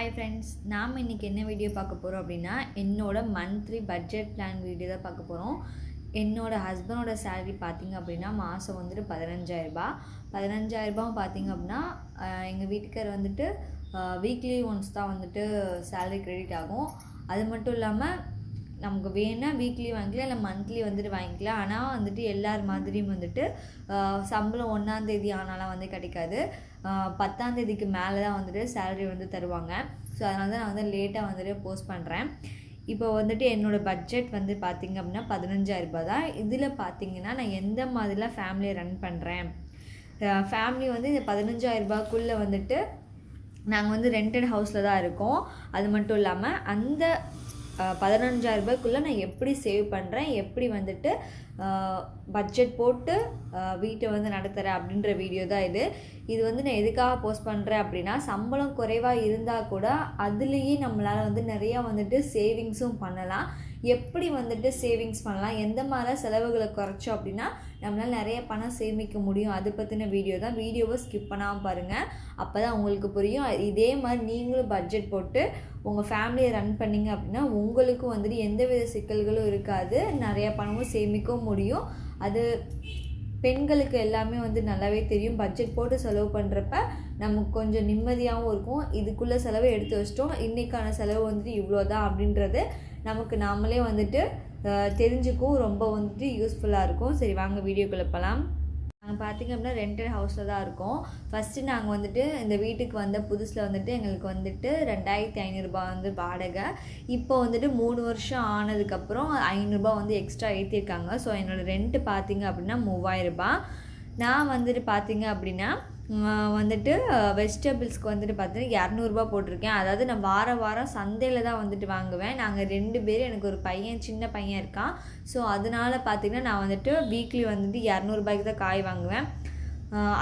Hi friends, நாம் இன்றைக்கி என்ன வீடியோ பார்க்க போகிறோம் அப்படின்னா என்னோட மந்த்லி பட்ஜெட் பிளான் வீடியோ தான் பார்க்க போகிறோம். என்னோடய ஹஸ்பண்டோட சேலரி பார்த்திங்க அப்படின்னா மாதம் வந்துட்டு 15,000 பார்த்திங்க அப்படின்னா எங்கள் வீட்டுக்கார் வந்துட்டு வீக்லி ஒன்ஸ் தான் வந்துட்டு சேலரி கிரெடிட் ஆகும். அது மட்டும் இல்லாமல் நமக்கு வேணால் வீக்லி வாங்கிக்கலாம், இல்லை மந்த்லி வந்துட்டு வாங்கிக்கலாம். ஆனால் வந்துட்டு எல்லார் மாதிரியும் வந்துட்டு சம்பளம் 1ஆம் தேதி ஆனாலாம் வந்து கிடைக்காது. 10ஆம் தேதிக்கு மேலே தான் வந்துட்டு சேலரி வந்து தருவாங்க. ஸோ அதனால தான் நான் வந்து லேட்டாக வந்துட்டு போஸ்ட் பண்ணுறேன். இப்போ வந்துட்டு என்னோடய பட்ஜெட் வந்து பார்த்திங்க அப்படின்னா 15,000 தான். இதில் பார்த்திங்கன்னா நான் எந்த மாதிரிலாம் ஃபேமிலியை ரன் பண்ணுறேன், ஃபேமிலி வந்து இந்த 15,000 வந்துட்டு நாங்கள் வந்து ரெண்டட் ஹவுஸில் தான் இருக்கோம். அது மட்டும் இல்லாமல் அந்த 15,000 நான் எப்படி சேவ் பண்ணுறேன், எப்படி வந்துட்டு பட்ஜெட் போட்டு வீட்டை வந்து நடத்துகிறேன் அப்படின்ற வீடியோ தான் இது வந்து நான் எதுக்காக போஸ்ட் பண்ணுறேன் அப்படின்னா, சம்பளம் குறைவாக இருந்தால் கூட அதுலேயே நம்மளால் வந்து நிறையா வந்துட்டு சேவிங்ஸும் பண்ணலாம். எப்படி வந்துட்டு சேவிங்ஸ் பண்ணலாம், எந்த மாதிரி செலவுகளை குறைச்சோம் அப்படின்னா நம்மளால் நிறைய பணம் சேமிக்க முடியும், அதை பற்றின வீடியோ தான். வீடியோவை ஸ்கிப் பண்ணாமல் பாருங்கள், அப்போ தான் உங்களுக்கு புரியும். இதே மாதிரி நீங்களும் பட்ஜெட் போட்டு உங்கள் ஃபேமிலியை ரன் பண்ணிங்க அப்படின்னா உங்களுக்கும் வந்துட்டு எந்தவித சிக்கல்களும் இருக்காது, நிறையா பணமும் சேமிக்கவும் முடியும். அது பெண்களுக்கு எல்லாமே வந்து நல்லாவே தெரியும். பட்ஜெட் போட்டு செலவு பண்ணுறப்ப நமக்கு கொஞ்சம் நிம்மதியாகவும் இருக்கும். இதுக்குள்ளே செலவை எடுத்து வச்சிட்டோம், இன்றைக்கான செலவு வந்துட்டு இவ்வளோ தான் அப்படின்றது நமக்கு நாமளே வந்துட்டு தெரிஞ்சுக்கும், ரொம்ப வந்துட்டு யூஸ்ஃபுல்லாக இருக்கும். சரி, வாங்க வீடியோக்குள்ளே போகலாம். நாங்கள் பார்த்திங்க அப்படின்னா ரெண்டட் ஹவுஸில் தான் இருக்கோம். ஃபஸ்ட்டு நாங்கள் வந்துட்டு இந்த வீட்டுக்கு வந்த புதுசில் வந்துட்டு எங்களுக்கு வந்துட்டு 2,500 வந்து வாடகை. இப்போ வந்துட்டு 3 வருஷம் ஆனதுக்கப்புறம் 500 வந்து எக்ஸ்ட்ரா ஏற்றிருக்காங்க. ஸோ என்னோடய ரெண்ட்டு பார்த்திங்க அப்படின்னா 3,000. நான் வந்துட்டு பார்த்திங்க அப்படின்னா வந்துட்டு வெஜிடபிள்ஸ்க்கு வந்துட்டு பார்த்தீங்கன்னா 200 போட்டிருக்கேன். அதாவது நான் வாரம் சந்தையில் தான் வந்துட்டு வாங்குவேன். நாங்கள் 2 பேர், எனக்கு ஒரு பையன், சின்ன பையன் இருக்கான். ஸோ அதனால் பார்த்திங்கன்னா நான் வந்துட்டு வீக்லி வந்துட்டு 200 தான் காய் வாங்குவேன்.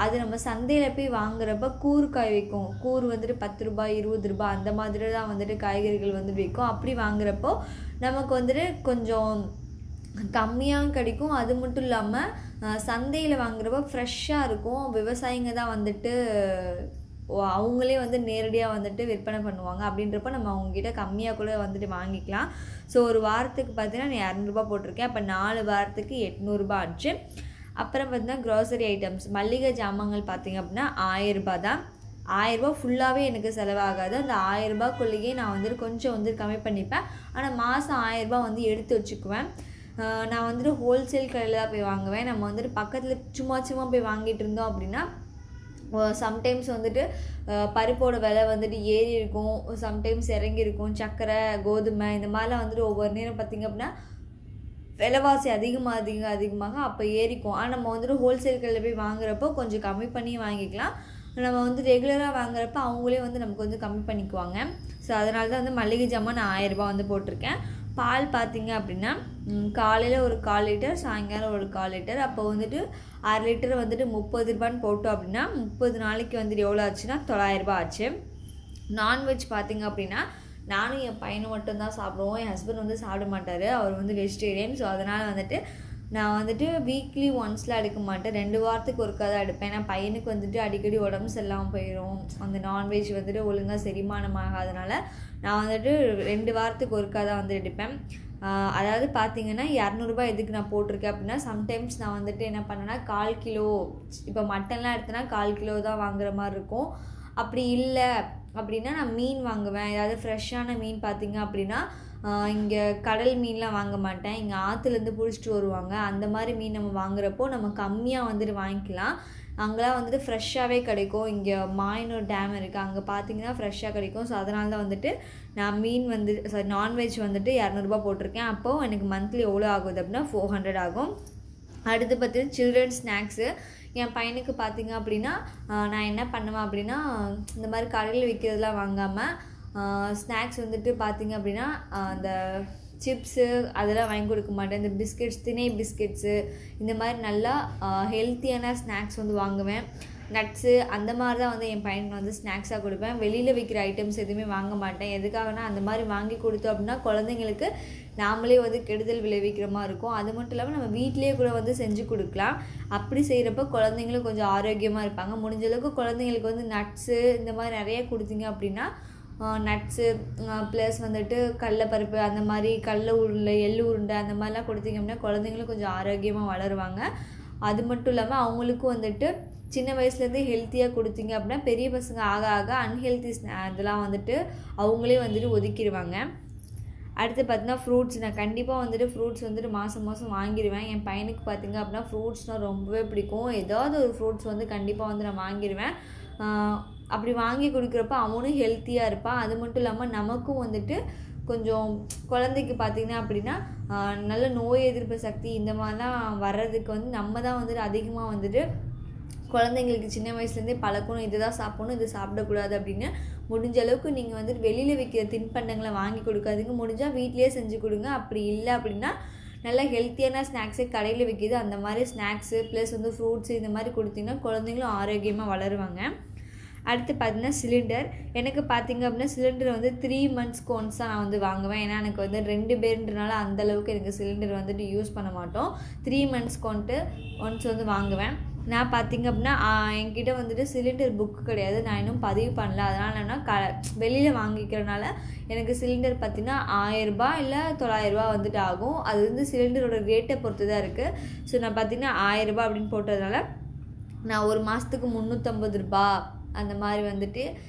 அது நம்ம சந்தையில் போய் வாங்குறப்ப கூறு காய் விற்கும். கூறு வந்துட்டு 10 ரூபாய் 20 ரூபாய் அந்த மாதிரி தான் வந்துட்டு காய்கறிகள் வந்து விற்கும். அப்படி வாங்குறப்போ நமக்கு வந்துட்டு கொஞ்சம் கம்மியாக கிடைக்கும். அது மட்டும் இல்லாமல் சந்தையில் வாங்குறப்ப ஃப்ரெஷ்ஷாக இருக்கும். விவசாயிங்க தான் வந்துட்டு அவங்களே வந்து நேரடியாக வந்துட்டு விற்பனை பண்ணுவாங்க. அப்படின்றப்ப நம்ம அவங்கக்கிட்ட கம்மியாக கூட வந்துட்டு வாங்கிக்கலாம். ஸோ ஒரு வாரத்துக்கு பார்த்தீங்கன்னா நான் 200 போட்டிருக்கேன். அப்போ 4 வாரத்துக்கு 800 ஆச்சு. அப்புறம் பார்த்தீங்கன்னா க்ராசரி ஐட்டம்ஸ், மளிகை ஜாமான்கள் பார்த்திங்க அப்படின்னா 1,000 தான். 1,000 ஃபுல்லாகவே எனக்கு செலவாகாது. அந்த 1,000 நான் வந்துட்டு கொஞ்சம் வந்து கம்மி பண்ணிப்பேன். ஆனால் மாதம் 1,000 வந்து எடுத்து வச்சுக்குவேன். நான் வந்துட்டு ஹோல்சேல் கடையில் தான் போய் வாங்குவேன். நம்ம வந்துட்டு பக்கத்தில் சும்மா போய் வாங்கிட்டு இருந்தோம் அப்படின்னா சம்டைம்ஸ் வந்துட்டு பருப்போட விலை வந்துட்டு ஏறி இருக்கும், சம்டைம்ஸ் இறங்கியிருக்கும். சர்க்கரை, கோதுமை இந்த மாதிரிலாம் வந்துட்டு ஒவ்வொரு நேரம் பார்த்திங்க அப்படின்னா விலைவாசி அதிகமாக அப்போ ஏறிக்கும். ஆனால் நம்ம வந்துட்டு ஹோல்சேல் கடையில் போய் வாங்குறப்போ கொஞ்சம் கம்மி பண்ணி வாங்கிக்கலாம். நம்ம வந்து ரெகுலராக வாங்குறப்ப அவங்களே வந்து நமக்கு வந்து கம்மி பண்ணிக்குவாங்க. ஸோ அதனால தான் வந்து மளிகை ஜாமான் நான் 1,000 வந்து போட்டிருக்கேன். பால் பார்த்திங்க அப்படின்னா காலையில் ஒரு 1/4 லிட்டர், சாயங்காலம் ஒரு 1/4 லிட்டர். அப்போ வந்துட்டு 1/2 லிட்டர் வந்துட்டு 30 போட்டோம் அப்படின்னா 30 நாளைக்கு வந்துட்டு எவ்வளோ ஆச்சுன்னா 900 ஆச்சு. நான்வெஜ் பார்த்திங்க அப்படின்னா நானும் என் பையனும் மட்டும்தான் சாப்பிடுவோம். என் ஹஸ்பண்ட் வந்து சாப்பிட மாட்டார், அவர் வந்து வெஜிடேரியன். ஸோ அதனால் வந்துட்டு நான் வந்துட்டு வீக்லி ஒன்ஸில் எடுக்க மாட்டேன், 2 வாரத்துக்கு ஒருக்கா தான் எடுப்பேன். ஏன்னா பையனுக்கு வந்துட்டு அடிக்கடி உடம்பு சரியில்லாமல் போயிடும், அந்த நான்வெஜ் வந்துட்டு ஒழுங்காக செரிமானம் ஆகாதனால நான் வந்துட்டு 2 வாரத்துக்கு ஒருக்கா தான் வந்து எடுப்பேன். அதாவது பார்த்திங்கன்னா 200 எதுக்கு நான் போட்டிருக்கேன் அப்படின்னா, சம்டைம்ஸ் நான் வந்துட்டு என்ன பண்ணேன்னா 1/4 கிலோ, இப்போ மட்டன்லாம் எடுத்தேன்னா 1/4 கிலோ தான் வாங்குற மாதிரி இருக்கும். அப்படி இல்லை அப்படின்னா நான் மீன் வாங்குவேன். ஏதாவது ஃப்ரெஷ்ஷான மீன் பார்த்திங்க அப்படின்னா இங்கே கடல் மீன்லாம் வாங்க மாட்டேன், இங்கே ஆற்றுலேருந்து பிடிச்சிட்டு வருவாங்க. அந்த மாதிரி மீன் நம்ம வாங்குறப்போ நம்ம கம்மியாக வந்துட்டு வாங்கிக்கலாம். அங்கெல்லாம் வந்துட்டு ஃப்ரெஷ்ஷாகவே கிடைக்கும். இங்கே மாயனூர் டேம் இருக்குது, அங்கே பார்த்திங்கன்னா ஃப்ரெஷ்ஷாக கிடைக்கும். ஸோ அதனால தான் வந்துட்டு நான் மீன் வந்து நான்வெஜ் வந்துட்டு 200 போட்டிருக்கேன். அப்போது எனக்கு மந்த்லி எவ்வளோ ஆகுது அப்படின்னா 400 ஆகும். அடுத்து பார்த்திங்கன்னா சில்ட்ரன் ஸ்நாக்ஸு. என் பையனுக்கு பார்த்திங்க அப்படின்னா நான் என்ன பண்ணுவேன் அப்படின்னா, இந்த மாதிரி கடையில் விற்கிறதுலாம் வாங்காமல் ஸ்நாக்ஸ் வந்துட்டு பார்த்திங்க அப்படின்னா அந்த சிப்ஸு அதெல்லாம் வாங்கி கொடுக்க மாட்டேன். இந்த பிஸ்கெட்ஸ், திணை பிஸ்கெட்ஸு, இந்த மாதிரி நல்லா ஹெல்த்தியான ஸ்நாக்ஸ் வந்து வாங்குவேன். நட்ஸு அந்த மாதிரி தான் வந்து என் பையனுக்கு வந்து ஸ்நாக்ஸாக கொடுப்பேன். வெளியில் விற்கிற ஐட்டம்ஸ் எதுவுமே வாங்க மாட்டேன். எதுக்காகனா அந்த மாதிரி வாங்கி கொடுத்தோம் அப்படின்னா குழந்தைங்களுக்கு நாமளே வந்து கெடுதல் விளைவிக்கிற மாதிரி இருக்கும். அது மட்டும் இல்லாமல் நம்ம வீட்டிலேயே கூட வந்து செஞ்சு கொடுக்கலாம். அப்படி செய்கிறப்ப குழந்தைங்களும் கொஞ்சம் ஆரோக்கியமாக இருப்பாங்க. முடிஞ்சளவுக்கு குழந்தைங்களுக்கு வந்து நட்ஸு இந்த மாதிரி நிறைய கொடுத்தீங்க அப்படின்னா நட்ஸு ப்ளஸ் வந்துட்டு கடலைப்பருப்பு அந்த மாதிரி கடலை உருண்டை எள்ளு உருண்டை அந்த மாதிரிலாம் கொடுத்தீங்க அப்படின்னா குழந்தைங்களும் கொஞ்சம் ஆரோக்கியமாக வளருவாங்க. அது மட்டும் இல்லாமல் அவங்களுக்கும் வந்துட்டு சின்ன வயசுலேருந்தே ஹெல்த்தியாக கொடுத்தீங்க அப்படின்னா பெரிய பசங்க ஆக ஆக அன்ஹெல்த்தி இதெல்லாம் வந்துட்டு அவங்களே வந்துட்டு ஒதுக்கிடுவாங்க. அடுத்து பார்த்தீங்கன்னா ஃப்ரூட்ஸ், நான் கண்டிப்பாக வந்துட்டு ஃப்ரூட்ஸ் வந்துட்டு மாதம் மாதம் வாங்கிடுவேன். என் பையனுக்கு பார்த்திங்க அப்படின்னா ஃப்ரூட்ஸ்னால் ரொம்பவே பிடிக்கும். ஏதாவது ஒரு ஃப்ரூட்ஸ் வந்து கண்டிப்பாக வந்து நான் வாங்கிடுவேன். அப்படி வாங்கி கொடுக்குறப்ப அவனும் ஹெல்த்தியாக இருப்பான். அது மட்டும் இல்லாமல் நமக்கும் வந்துட்டு கொஞ்சம் குழந்தைக்கு பார்த்திங்கன்னா அப்படின்னா நல்ல நோய் எதிர்ப்பு சக்தி இந்த மாதிரிலாம் வர்றதுக்கு வந்து நம்ம தான் வந்துட்டு அதிகமாக வந்துட்டு குழந்தைங்களுக்கு சின்ன வயசுலேருந்தே பழக்கணும், இது தான் சாப்பிடணும், இது சாப்பிடக்கூடாது அப்படின்னு. முடிஞ்ச அளவுக்கு நீங்கள் வந்துட்டு வெளியில் விற்கிற தின்பண்டங்களை வாங்கி கொடுக்காதீங்க. முடிஞ்சால் வீட்டிலே செஞ்சு கொடுங்க. அப்படி இல்லை அப்படின்னா நல்லா ஹெல்த்தியான ஸ்நாக்ஸே கடையில் விற்கிது அந்த மாதிரி ஸ்நாக்ஸு ப்ளஸ் வந்து ஃப்ரூட்ஸு இந்த மாதிரி கொடுத்தீங்கன்னா குழந்தைங்களும் ஆரோக்கியமாக வளருவாங்க. அடுத்து பார்த்திங்கன்னா சிலிண்டர். எனக்கு பார்த்திங்க அப்படின்னா சிலிண்டர் வந்து 3 monthsக்கு ஒன்ஸ் தான் நான் வந்து வாங்குவேன். ஏன்னா எனக்கு வந்து 2 பேருன்றனால அந்தளவுக்கு எனக்கு சிலிண்டர் வந்துட்டு யூஸ் பண்ண மாட்டோம். 3 monthsக்கு ஒன்ஸ் வந்து வாங்குவேன். நான் பார்த்திங்க அப்படின்னா என்கிட்ட வந்துட்டு சிலிண்டர் புக்கு கிடையாது, நான் இன்னும் பதிவு பண்ணல. அதனால் நான் வெளியில் வாங்கிக்கிறனால எனக்கு சிலிண்டர் பார்த்திங்கன்னா 1000 ரூபாய் இல்லை 900 ரூபா வந்துட்டு ஆகும். அது வந்து சிலிண்டரோட ரேட்டை பொறுத்து தான் இருக்குது. ஸோ நான் பார்த்திங்கன்னா 1000 ரூபாய் அப்படின்னு போட்டதுனால நான் ஒரு மாதத்துக்கு 350 ரூபாய் அந்த மாதிரி வந்துட்டு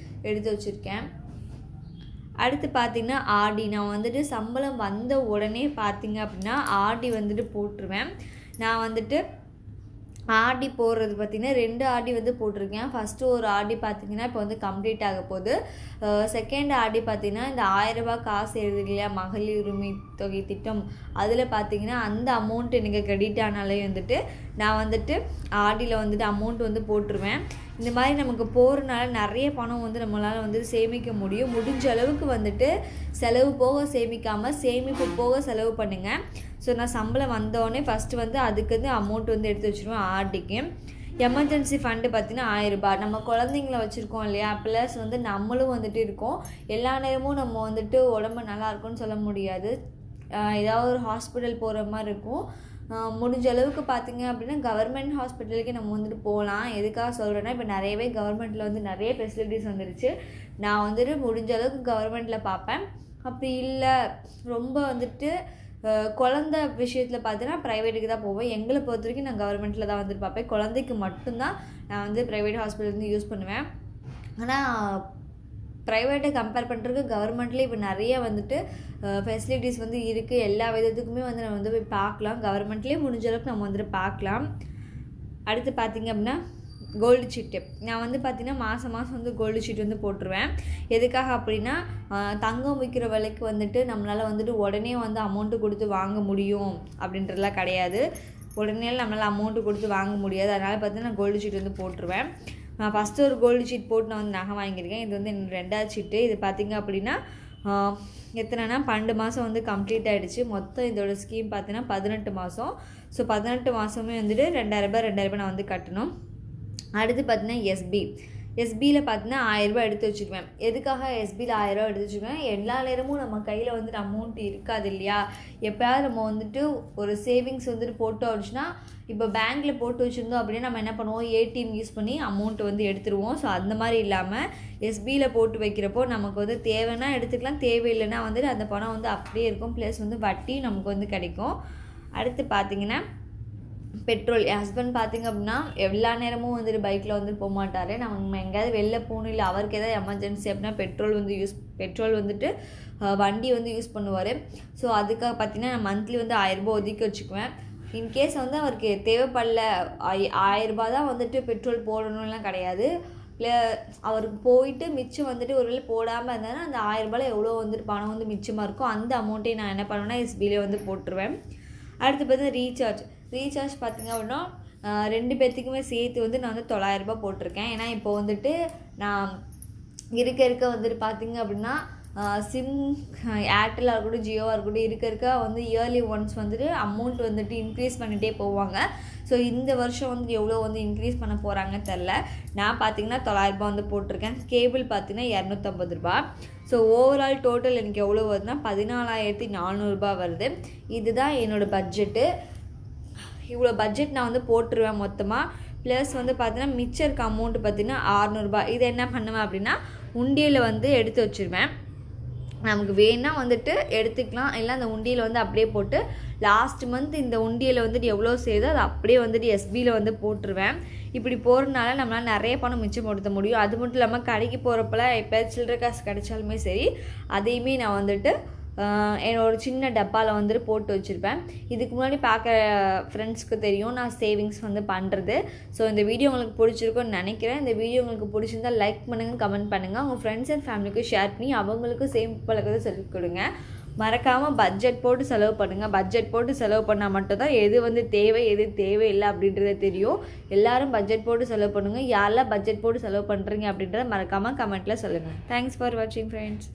எடுத்து வச்சுருக்கேன். அடுத்து பார்த்திங்கன்னா ஆர்டி. நான் வந்துட்டு சம்பளம் வந்த உடனே பார்த்திங்க அப்படின்னா ஆர்டி வந்துட்டு போட்டுருவேன். நான் வந்துட்டு ஆர்டி போடுறது பார்த்திங்கன்னா 2 ஆர்டி வந்து போட்டிருக்கேன். ஃபஸ்ட்டு ஒரு ஆர்டி பார்த்திங்கன்னா இப்போ வந்து கம்ப்ளீட் ஆக போகுது. செகண்ட் ஆர்டி பார்த்திங்கன்னா இந்த 1000 ரூபாய் காசு எழுதுங்க இல்லையா, மகளிர் உரிமை தொகை திட்டம், அதில் பார்த்திங்கன்னா அந்த அமௌண்ட் எனக்கு கிரெடிட் ஆனாலே வந்துட்டு நான் வந்துட்டு ஆர்டியில் வந்துட்டு அமௌண்ட் வந்து போட்டுருவேன். இந்த மாதிரி நமக்கு போகிறனால நிறைய பணம் வந்து நம்மளால் வந்து சேமிக்க முடியும். முடிஞ்ச அளவுக்கு வந்துட்டு செலவு போக சேமிக்காமல் சேமிப்பு போக செலவு பண்ணுங்கள். ஸோ நான் சம்பளம் வந்தோடனே ஃபஸ்ட்டு வந்து அதுக்கு வந்து அமௌண்ட் வந்து எடுத்து வச்சுருவேன் ஆர்டிக்கு. எமர்ஜென்சி ஃபண்டு பார்த்திங்கன்னா 1000 ரூபாய். நம்ம குழந்தைங்கள வச்சுருக்கோம் இல்லையா, ப்ளஸ் வந்து நம்மளும் வந்துட்டு இருக்கோம். எல்லா நேரமும் நம்ம வந்துட்டு உடம்பு நல்லா இருக்கும்னு சொல்ல முடியாது. ஏதாவது ஒரு ஹாஸ்பிட்டல் போகிற மாதிரி இருக்கும். முடிஞ்ச அளவுக்கு பார்த்திங்க அப்படின்னா கவர்மெண்ட் ஹாஸ்பிட்டலுக்கு நம்ம வந்துட்டு போகலாம். எதுக்காக சொல்கிறேன்னா இப்போ நிறையவே கவர்மெண்ட்டில் வந்து நிறைய ஃபெசிலிட்டிஸ் வந்துடுச்சு. நான் வந்துட்டு முடிஞ்ச அளவுக்கு கவர்மெண்ட்டில் பார்ப்பேன். அப்படி இல்லை ரொம்ப வந்துட்டு குழந்த விஷயத்தில் பார்த்தீங்கன்னா ப்ரைவேட்டுக்கு தான் போவேன். எங்களை பொறுத்த வரைக்கும் நான் கவர்மெண்ட்டில் தான் வந்துட்டு பார்ப்பேன். குழந்தைக்கு மட்டும்தான் நான் வந்து ப்ரைவேட் ஹாஸ்பிட்டல் வந்து யூஸ் பண்ணுவேன். ஆனால் ப்ரைவேட்டை கம்பேர் பண்ணுறதுக்கு கவர்மெண்ட்லேயே இப்போ நிறைய வந்துட்டு ஃபெசிலிட்டிஸ் வந்து இருக்குது. எல்லா விதத்துக்குமே வந்து நம்ம வந்து போய் பார்க்கலாம். கவர்மெண்ட்லேயே முடிஞ்ச அளவுக்கு நம்ம வந்துட்டு பார்க்கலாம். அடுத்து பார்த்திங்க அப்படின்னா கோல்டு சீட்டு. நான் வந்து பார்த்திங்கன்னா மாதம் வந்து கோல்டு சீட் வந்து போட்டுருவேன். எதுக்காக அப்படின்னா தங்கம் விற்கிற விலைக்கு வந்துட்டு நம்மளால் வந்துட்டு உடனே வந்து அமௌண்ட்டு கொடுத்து வாங்க முடியும் அப்படின்றதுலாம் கிடையாது. உடனே நம்மளால் அமௌண்ட்டு கொடுத்து வாங்க முடியாது. அதனால் பார்த்திங்கன்னா நான் கோல்டு சீட் வந்து போட்டுருவேன். நான் ஃபஸ்ட்டு ஒரு கோல்டு சீட் போட்டு நான் வந்து நகை வாங்கியிருக்கேன். இது வந்து என்னோடய 2வது சீட்டு. இது பார்த்திங்க அப்படின்னா எத்தனைனா 12 மாதம் வந்து கம்ப்ளீட் ஆகிடுச்சு. மொத்தம் இதோட ஸ்கீம் பார்த்திங்கன்னா 18 மாதம். ஸோ 18 மாதமே வந்துட்டு 2000 ரூபாய் நான் வந்து கட்டணும். அடுத்து பார்த்திங்கன்னா எஸ்பியில் பார்த்தீங்கன்னா 1000 ரூபாய் எடுத்து வச்சுக்குவேன். எதுக்காக எஸ்பியில் 1000 ரூபாய் எடுத்து வச்சுக்குவேன்? எல்லா நேரமும் நம்ம கையில் வந்துட்டு அமௌண்ட் இருக்காது இல்லையா. எப்போயாவது நம்ம வந்துட்டு ஒரு சேவிங்ஸ் வந்துட்டு போட்டு வச்சுன்னா, இப்போ பேங்க்கில் போட்டு வச்சுருந்தோம் அப்படின்னா நம்ம என்ன பண்ணுவோம், ஏடிஎம் யூஸ் பண்ணி அமௌண்ட் வந்து எடுத்துருவோம். ஸோ அந்த மாதிரி இல்லாமல் எஸ்பியில் போட்டு வைக்கிறப்போ நமக்கு வந்து தேவைன்னா எடுத்துக்கலாம், தேவையில்லைன்னா வந்துட்டு அந்த பணம் வந்து அப்படியே இருக்கும். ப்ளஸ் வந்து வட்டி நமக்கு வந்து கிடைக்கும். அடுத்து பார்த்திங்கன்னா பெட்ரோல். என் ஹஸ்பண்ட் பார்த்திங்க அப்படின்னா எல்லா நேரமும் வந்துட்டு பைக்கில் வந்துட்டு போக மாட்டார். நம்ம எங்கேயாவது வெளில போகணும் இல்லை அவருக்கு ஏதாவது எமர்ஜென்சி அப்படின்னா பெட்ரோல் வந்துட்டு வண்டி வந்து யூஸ் பண்ணுவார். ஸோ அதுக்காக பார்த்திங்கன்னா நான் மந்த்லி வந்து 1000 ரூபாய் ஒதுக்கி வச்சுக்குவேன். இன்கேஸ் வந்து அவருக்கு தேவைப்படல 1000 ரூபாய் தான் வந்துட்டு பெட்ரோல் போடணும்லாம் கிடையாது. அவருக்கு போயிட்டு மிச்சம் வந்துட்டு ஒருவேளை போடாமல் இருந்தாலும் அந்த 1000 ரூபாயில் எவ்வளோ வந்துட்டு பணம் வந்து மிச்சமாக இருக்கும் அந்த அமௌண்ட்டையும் நான் என்ன பண்ணுவேன்னா எஸ்பியில் வந்து போட்டுருவேன். அடுத்து பார்த்தீங்கன்னா ரீசார்ஜ் பார்த்திங்க அப்படின்னா 2 பேர்த்துக்குமே சேர்த்து வந்து நான் வந்து 900 ரூபாய் போட்டிருக்கேன். ஏன்னா இப்போ வந்துட்டு நான் இருக்க வந்துட்டு பார்த்திங்க அப்படின்னா சிம் ஏர்டெல்லாக இருக்கட்டும் ஜியோவாக இருக்கட்டும் இருக்க வந்து இயர்லி ஒன்ஸ் வந்துட்டு அமௌண்ட் வந்துட்டு இன்க்ரீஸ் பண்ணிகிட்டே போவாங்க. ஸோ இந்த வருஷம் வந்து எவ்வளோ வந்து இன்க்ரீஸ் பண்ண போகிறாங்கன்னு தெரில. நான் பார்த்திங்கன்னா 900 ரூபாய் வந்து போட்டிருக்கேன். கேபிள் பார்த்திங்கன்னா 250 ரூபாய். ஸோ ஓவரால் டோட்டல் எனக்கு எவ்வளோ வருதுன்னா 14,400 ரூபாய் வருது. இதுதான் என்னோடய பட்ஜெட்டு. இவ்வளோ பட்ஜெட் நான் வந்து போட்டுருவேன் மொத்தமாக. ப்ளஸ் வந்து பார்த்தீங்கன்னா மிச்சம் இருக்க அமௌண்ட்டு பார்த்திங்கன்னா 600 ரூபாய். இதை என்ன பண்ணுவேன் அப்படின்னா உண்டியலில் வந்து எடுத்து வச்சுருவேன். நமக்கு வேணால் வந்துட்டு எடுத்துக்கலாம், இல்லை அந்த உண்டியலை வந்து அப்படியே போட்டு லாஸ்ட் மந்த் இந்த உண்டியலை வந்துட்டு எவ்வளோ செய்யுதோ அதை அப்படியே வந்துட்டு எஸ்பியில் வந்து போட்டுருவேன். இப்படி போகிறதுனால நம்மளால் நிறைய பணம் மிச்சப்படுத்த முடியும். அது மட்டும் இல்லாமல் கடைக்கு போகிறப்பெல்லாம் எப்போயாவது சில்லறை காசு கிடைச்சாலுமே சரி, அதையுமே நான் வந்துட்டு என்னோட சின்ன டப்பாவில் வந்துட்டு போட்டு வச்சுருப்பேன். இதுக்கு முன்னாடி பார்க்குற ஃப்ரெண்ட்ஸ்க்கு தெரியும் நான் சேவிங்ஸ் வந்து பண்ணுறது. ஸோ இந்த வீடியோ உங்களுக்கு பிடிச்சிருக்குன்னு நினைக்கிறேன். இந்த வீடியோ உங்களுக்கு பிடிச்சிருந்தால் லைக் பண்ணுங்கள், கமெண்ட் பண்ணுங்கள், உங்கள் ஃப்ரெண்ட்ஸ் அண்ட் ஃபேமிலிக்கும் ஷேர் பண்ணி அவங்களுக்கும் சேமிப்பு பழக்கத்தை சொல்லிக் கொடுங்க. மறக்காமல் பட்ஜெட் போட்டு செலவு பண்ணுங்கள். பட்ஜெட் போட்டு செலவு பண்ணால் மட்டும்தான் எது வந்து தேவை எது தேவையில்லை அப்படின்றத தெரியும். எல்லோரும் பட்ஜெட் போட்டு செலவு பண்ணுங்கள். யாரெல்லாம் பட்ஜெட் போட்டு செலவு பண்ணுறீங்க அப்படின்றத மறக்காமல் கமெண்ட்டில் சொல்லுங்கள். தேங்க்ஸ் ஃபார் வாட்சிங் ஃப்ரெண்ட்ஸ்.